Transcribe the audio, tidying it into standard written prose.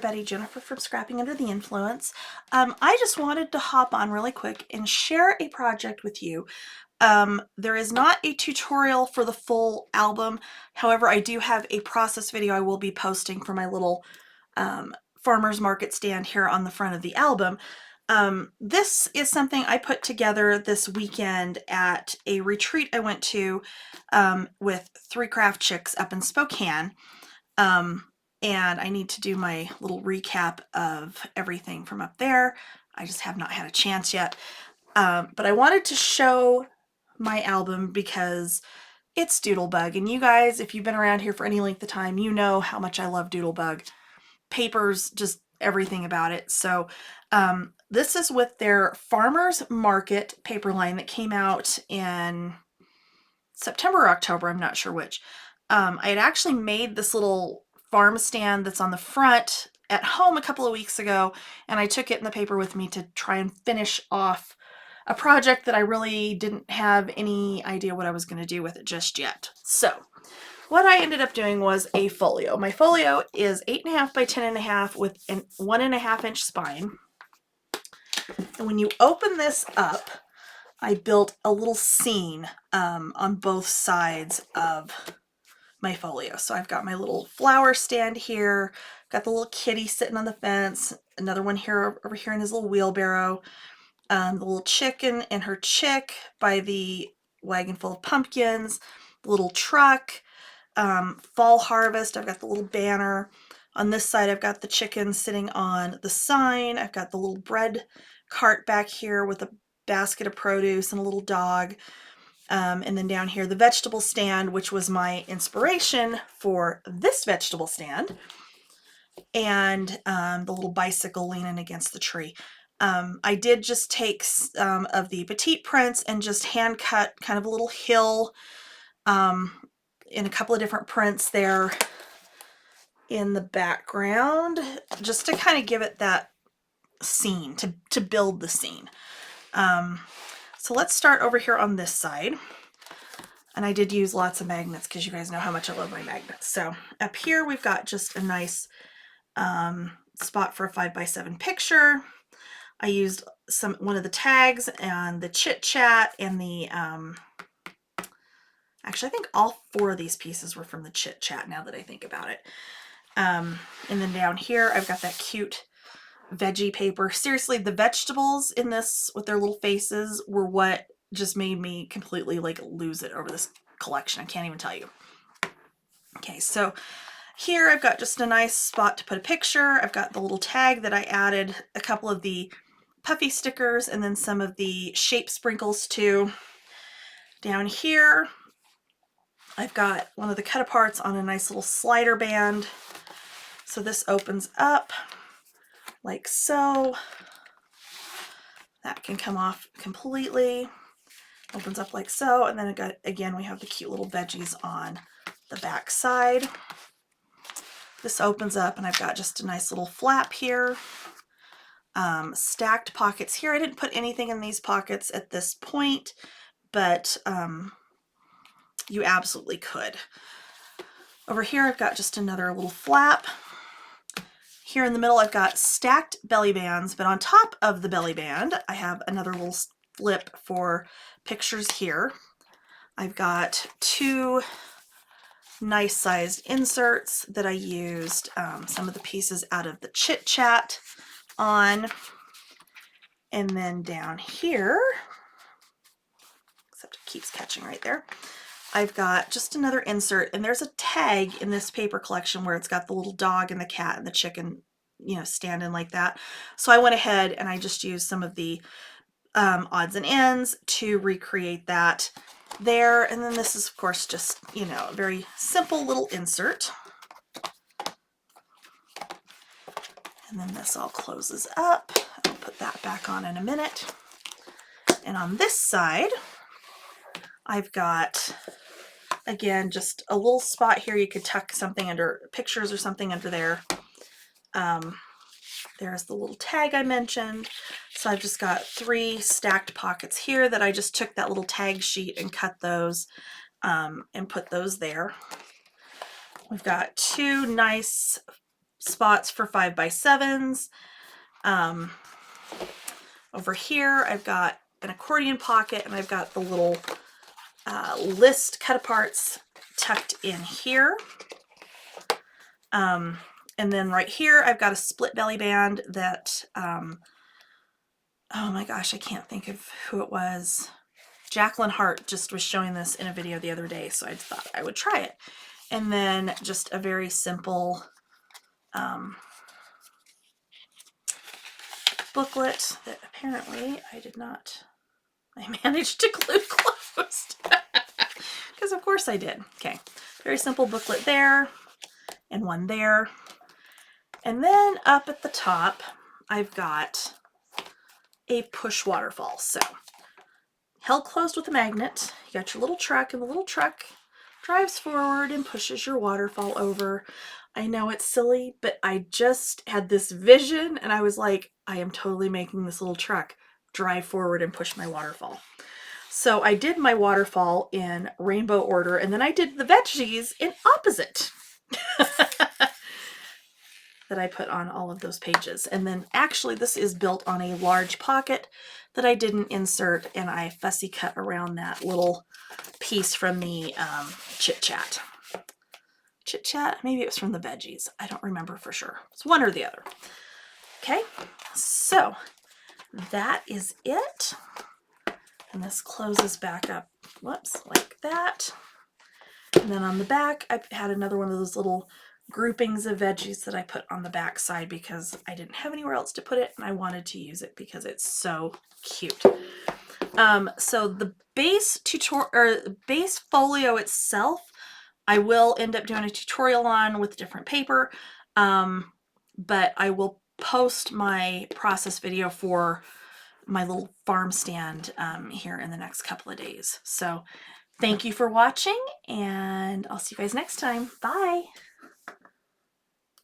everybody, Jennifer from Scrapping Under the Influence. I just wanted to hop on really quick and share a project with you. There is not a tutorial for the full album. However, I do have a process video I will be posting for my little farmer's market stand here on the front of the album. This is something I put together this weekend at a retreat I went to with 3 craft chicks up in Spokane. And I need to do my little recap of everything from up there. I just have not had a chance yet. But I wanted to show my album because it's Doodlebug. And you guys, if you've been around here for any length of time, you know how much I love Doodlebug. Papers, just everything about it. So this is with their Farmer's Market paper line that came out in September or October, I'm not sure which. I had actually made this little farm stand that's on the front at home a couple of weeks ago, and I took it in the paper with me to try and finish off a project that I really didn't have any idea what I was going to do with it just yet. So what I ended up doing was a folio. My folio is 8.5 by 10.5 with a 1.5 inch spine. And when you open this up, I built a little scene on both sides of my folio. So I've got my little flower stand here, got the little kitty sitting on the fence, another one here over here in his little wheelbarrow, the little chicken and her chick by the wagon full of pumpkins, the little truck, fall harvest. I've got the little banner. On this side, I've got the chicken sitting on the sign. I've got the little bread cart back here with a basket of produce and a little dog. And then down here, the vegetable stand, which was my inspiration for this vegetable stand. And the little bicycle leaning against the tree. I did just take some of the petite prints and just hand cut kind of a little hill in a couple of different prints there in the background, just to kind of give it that scene, to build the scene. So let's start over here on this side. And I did use lots of magnets because you guys know how much I love my magnets. So up here we've got just a nice spot for a 5x7 picture. I used one of the tags and the chit chat and the actually I think all 4 of these pieces were from the chit chat now that I think about it. And then down here I've got that cute veggie paper. Seriously, the vegetables in this with their little faces were what just made me completely like lose it over this collection. I can't even tell you. Okay, so here I've got just a nice spot to put a picture. I've got the little tag that I added a couple of the puffy stickers and then some of the shape sprinkles too. Down here I've got one of the cut aparts on a nice little slider band. So this opens up like so. That can come off completely. Opens up like so, and then again we have the cute little veggies on the back side. This opens up and I've got just a nice little flap here. Stacked pockets here. I didn't put anything in these pockets at this point, but you absolutely could. Over here I've got just another little flap. Here in the middle I've got stacked belly bands, but on top of the belly band I have another little flip for pictures here. I've got 2 nice sized inserts that I used some of the pieces out of the chit chat on. And then down here, except it keeps catching right there, I've got just another insert, and there's a tag in this paper collection where it's got the little dog and the cat and the chicken, you know, standing like that. So I went ahead and I just used some of the odds and ends to recreate that there. And then this is of course just, you know, a very simple little insert. And then this all closes up. I'll put that back on in a minute. And on this side, I've got, again, just a little spot here. You could tuck something under pictures or something under there. There's the little tag I mentioned. So I've just got 3 stacked pockets here that I just took that little tag sheet and cut those and put those there. We've got 2 nice spots for 5x7s. Over here, I've got an accordion pocket, and I've got the little list cut-aparts tucked in here. And then right here, I've got a split belly band that, oh my gosh, I can't think of who it was. Jacqueline Hart just was showing this in a video the other day, so I thought I would try it. And then just a very simple booklet that apparently I managed to glue closed. Because of course I did. Okay, very simple booklet there, and one there. And then up at the top, I've got a push waterfall. So, held closed with a magnet. You got your little truck, and the little truck drives forward and pushes your waterfall over. I know it's silly, but I just had this vision, and I was like, I am totally making this little truck drive forward and push my waterfall. So I did my waterfall in rainbow order, and then I did the veggies in opposite that I put on all of those pages. And then actually this is built on a large pocket that I didn't insert, and I fussy cut around that little piece from the Chit Chat. Chit Chat? Maybe it was from the veggies. I don't remember for sure. It's one or the other. Okay, so that is it. And this closes back up, whoops, like that. And then on the back, I had another one of those little groupings of veggies that I put on the back side because I didn't have anywhere else to put it, and I wanted to use it because it's so cute. So the base base folio itself, I will end up doing a tutorial on with different paper, but I will post my process video for my little farm stand here in the next couple of days. So thank you for watching, and I'll see you guys next time. Bye.